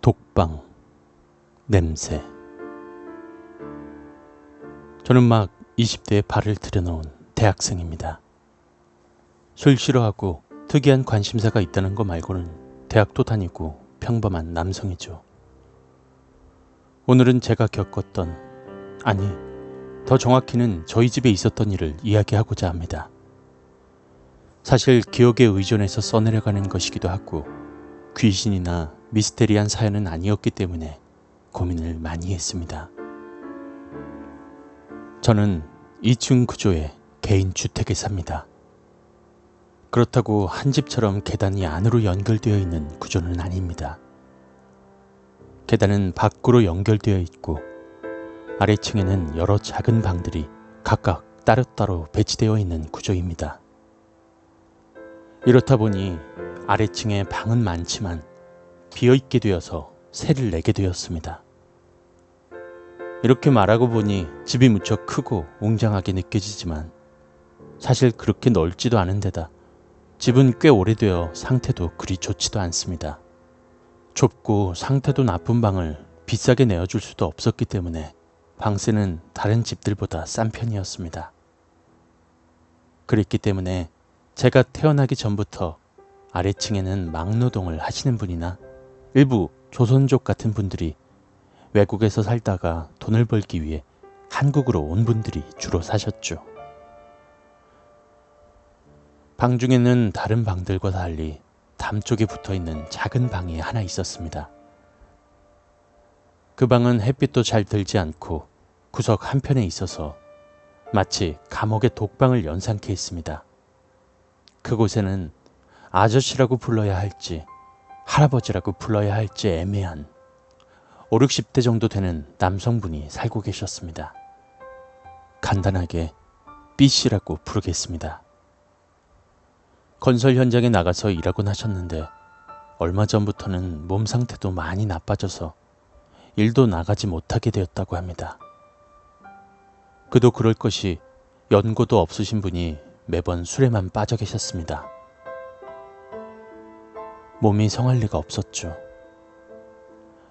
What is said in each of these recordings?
독방, 냄새. 저는 막 20대에 발을 들여놓은 대학생입니다. 술 싫어하고 특이한 관심사가 있다는 거 말고는 대학도 다니고 평범한 남성이죠. 오늘은 제가 겪었던, 아니, 더 정확히는 저희 집에 있었던 일을 이야기하고자 합니다. 사실 기억에 의존해서 써내려가는 것이기도 하고 귀신이나 미스테리한 사연은 아니었기 때문에 고민을 많이 했습니다. 저는 2층 구조의 개인 주택에 삽니다. 그렇다고 한 집처럼 계단이 안으로 연결되어 있는 구조는 아닙니다. 계단은 밖으로 연결되어 있고 아래층에는 여러 작은 방들이 각각 따로따로 배치되어 있는 구조입니다. 이렇다 보니 아래층에 방은 많지만 비어있게 되어서 세를 내게 되었습니다. 이렇게 말하고 보니 집이 무척 크고 웅장하게 느껴지지만 사실 그렇게 넓지도 않은 데다 집은 꽤 오래되어 상태도 그리 좋지도 않습니다. 좁고 상태도 나쁜 방을 비싸게 내어줄 수도 없었기 때문에 방세는 다른 집들보다 싼 편이었습니다. 그랬기 때문에 제가 태어나기 전부터 아래층에는 막노동을 하시는 분이나 일부 조선족 같은 분들이 외국에서 살다가 돈을 벌기 위해 한국으로 온 분들이 주로 사셨죠. 방 중에는 다른 방들과 달리 담 쪽에 붙어있는 작은 방이 하나 있었습니다. 그 방은 햇빛도 잘 들지 않고 구석 한편에 있어서 마치 감옥의 독방을 연상케 했습니다. 그곳에는 아저씨라고 불러야 할지 할아버지라고 불러야 할지 애매한 5, 60대 정도 되는 남성분이 살고 계셨습니다. 간단하게 B씨라고 부르겠습니다. 건설 현장에 나가서 일하곤 하셨는데 얼마 전부터는 몸 상태도 많이 나빠져서 일도 나가지 못하게 되었다고 합니다. 그도 그럴 것이 연고도 없으신 분이 매번 술에만 빠져 계셨습니다. 몸이 성할 리가 없었죠.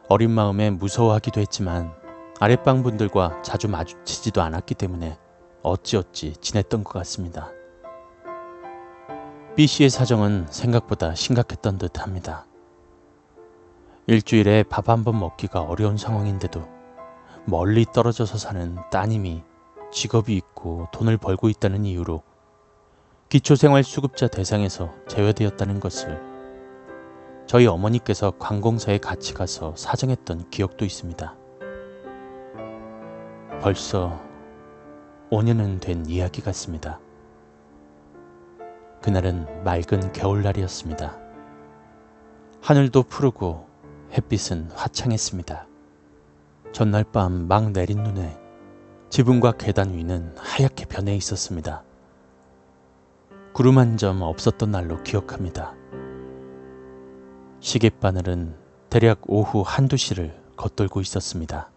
어린 마음에 무서워하기도 했지만 아랫방 분들과 자주 마주치지도 않았기 때문에 어찌어찌 지냈던 것 같습니다. B씨의 사정은 생각보다 심각했던 듯 합니다. 일주일에 밥 한 번 먹기가 어려운 상황인데도 멀리 떨어져서 사는 따님이 직업이 있고 돈을 벌고 있다는 이유로 기초생활수급자 대상에서 제외되었다는 것을 저희 어머니께서 관공서에 같이 가서 사정했던 기억도 있습니다. 벌써 5년은 된 이야기 같습니다. 그날은 맑은 겨울날이었습니다. 하늘도 푸르고 햇빛은 화창했습니다. 전날 밤 막 내린 눈에 지붕과 계단 위는 하얗게 변해 있었습니다. 구름 한 점 없었던 날로 기억합니다. 시계바늘은 대략 오후 1~2시를 겉돌고 있었습니다.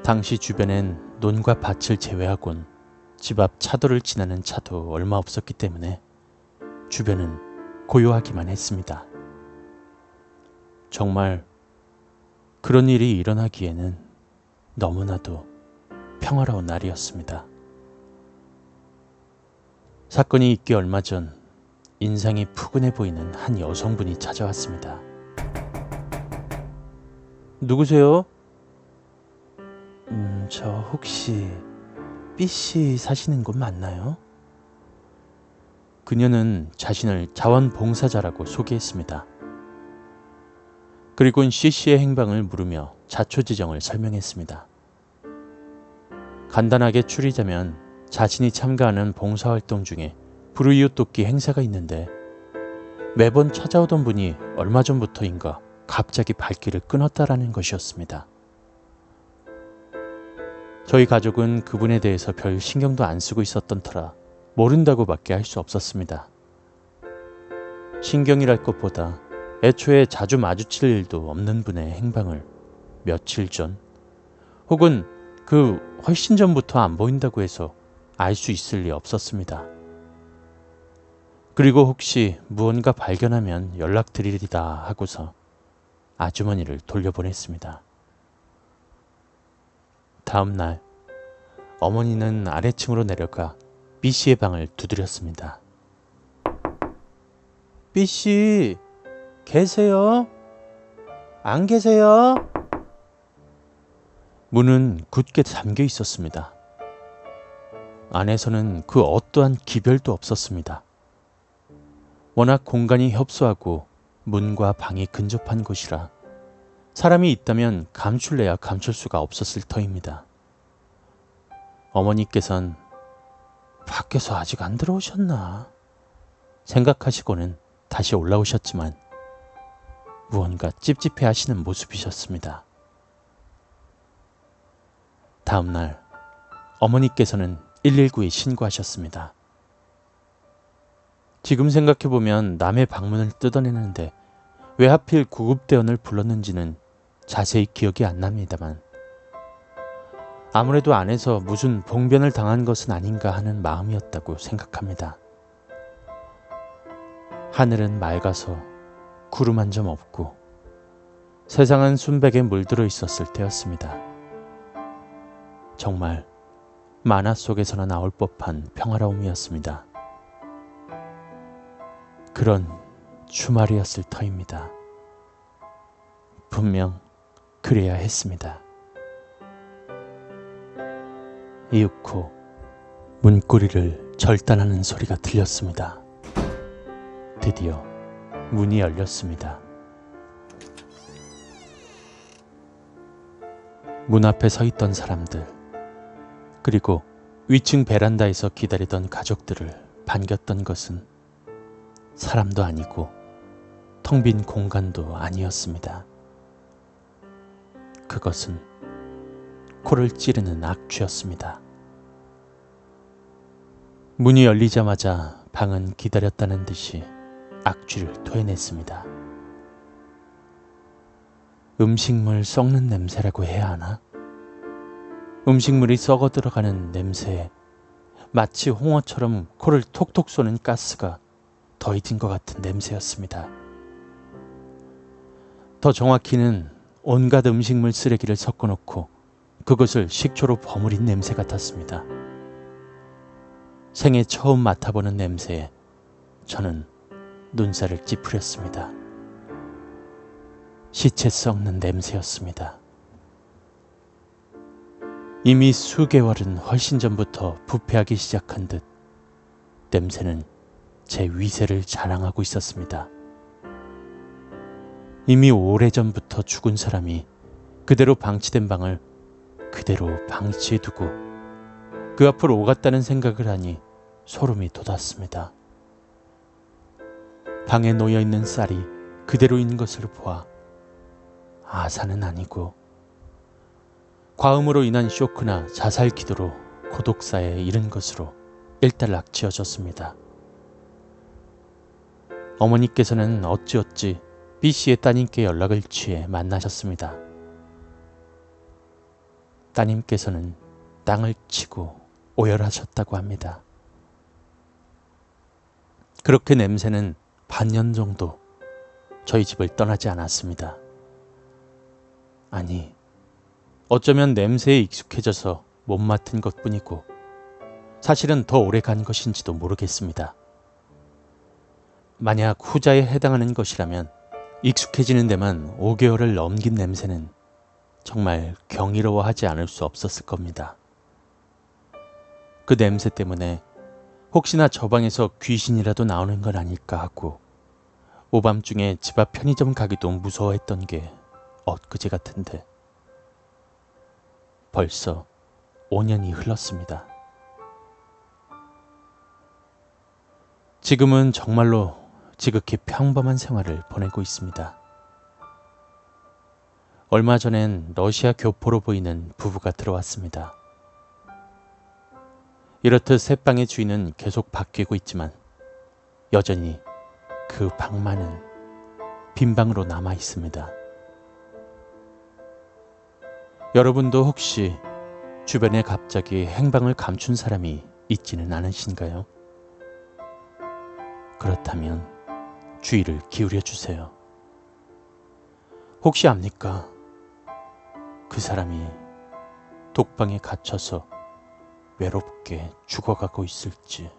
당시 주변엔 논과 밭을 제외하곤 집 앞 차도를 지나는 차도 얼마 없었기 때문에 주변은 고요하기만 했습니다. 정말 그런 일이 일어나기에는 너무나도 평화로운 날이었습니다. 사건이 있기 얼마 전 인상이 푸근해 보이는 한 여성분이 찾아왔습니다. 누구세요? 저 혹시 B씨 사시는 곳 맞나요? 그녀는 자신을 자원봉사자라고 소개했습니다. 그리고는 C씨의 행방을 물으며 자초지정을 설명했습니다. 간단하게 추리자면 자신이 참가하는 봉사활동 중에 불우이웃 돕기 행사가 있는데 매번 찾아오던 분이 얼마 전부터인가 갑자기 발길을 끊었다라는 것이었습니다. 저희 가족은 그분에 대해서 별 신경도 안 쓰고 있었던 터라 모른다고밖에 할 수 없었습니다. 신경이랄 것보다 애초에 자주 마주칠 일도 없는 분의 행방을 며칠 전 혹은 그 훨씬 전부터 안 보인다고 해서 알 수 있을 리 없었습니다. 그리고 혹시 무언가 발견하면 연락드리리다 하고서 아주머니를 돌려보냈습니다. 다음 날 어머니는 아래층으로 내려가 B씨의 방을 두드렸습니다. B씨, 계세요? 안 계세요? 문은 굳게 잠겨 있었습니다. 안에서는 그 어떠한 기별도 없었습니다. 워낙 공간이 협소하고 문과 방이 근접한 곳이라 사람이 있다면 감출래야 감출 수가 없었을 터입니다. 어머니께선 밖에서 아직 안 들어오셨나 생각하시고는 다시 올라오셨지만 무언가 찝찝해 하시는 모습이셨습니다. 다음 날 어머니께서는 119에 신고하셨습니다. 지금 생각해보면 남의 방문을 뜯어내는데 왜 하필 구급대원을 불렀는지는 자세히 기억이 안 납니다만 아무래도 안에서 무슨 봉변을 당한 것은 아닌가 하는 마음이었다고 생각합니다. 하늘은 맑아서 구름 한 점 없고 세상은 순백에 물들어 있었을 때였습니다. 정말 만화 속에서나 나올 법한 평화로움이었습니다. 그런 주말이었을 터입니다. 분명 그래야 했습니다. 이윽고 문고리를 절단하는 소리가 들렸습니다. 드디어 문이 열렸습니다. 문 앞에 서 있던 사람들, 그리고 위층 베란다에서 기다리던 가족들을 반겼던 것은 사람도 아니고 텅 빈 공간도 아니었습니다. 그것은 코를 찌르는 악취였습니다. 문이 열리자마자 방은 기다렸다는 듯이 악취를 토해냈습니다. 음식물 썩는 냄새라고 해야 하나? 음식물이 썩어 들어가는 냄새에 마치 홍어처럼 코를 톡톡 쏘는 가스가 더해진 것 같은 냄새였습니다. 더 정확히는 온갖 음식물 쓰레기를 섞어놓고 그것을 식초로 버무린 냄새 같았습니다. 생애 처음 맡아보는 냄새에 저는 눈살을 찌푸렸습니다. 시체 썩는 냄새였습니다. 이미 수개월은 훨씬 전부터 부패하기 시작한 듯 냄새는 제 위세를 자랑하고 있었습니다. 이미 오래전부터 죽은 사람이 그대로 방치된 방을 그대로 방치해두고 그 앞을 오갔다는 생각을 하니 소름이 돋았습니다. 방에 놓여있는 쌀이 그대로인 것을 보아 아사는 아니고 과음으로 인한 쇼크나 자살 기도로 고독사에 이른 것으로 일단락 지어졌습니다. 어머니께서는 어찌어찌 B씨의 따님께 연락을 취해 만나셨습니다. 따님께서는 땅을 치고 오열하셨다고 합니다. 그렇게 냄새는 반년 정도 저희 집을 떠나지 않았습니다. 아니, 어쩌면 냄새에 익숙해져서 못 맡은 것뿐이고 사실은 더 오래 간 것인지도 모르겠습니다. 만약 후자에 해당하는 것이라면 익숙해지는 데만 5개월을 넘긴 냄새는 정말 경이로워하지 않을 수 없었을 겁니다. 그 냄새 때문에 혹시나 저 방에서 귀신이라도 나오는 건 아닐까 하고 오밤중에 집 앞 편의점 가기도 무서워했던 게 엊그제 같은데 벌써 5년이 흘렀습니다. 지금은 정말로 지극히 평범한 생활을 보내고 있습니다. 얼마 전엔 러시아 교포로 보이는 부부가 들어왔습니다. 이렇듯 새 방의 주인은 계속 바뀌고 있지만 여전히 그 방만은 빈 방으로 남아 있습니다. 여러분도 혹시 주변에 갑자기 행방을 감춘 사람이 있지는 않으신가요? 그렇다면 주의를 기울여 주세요. 혹시 압니까? 그 사람이 독방에 갇혀서 외롭게 죽어가고 있을지.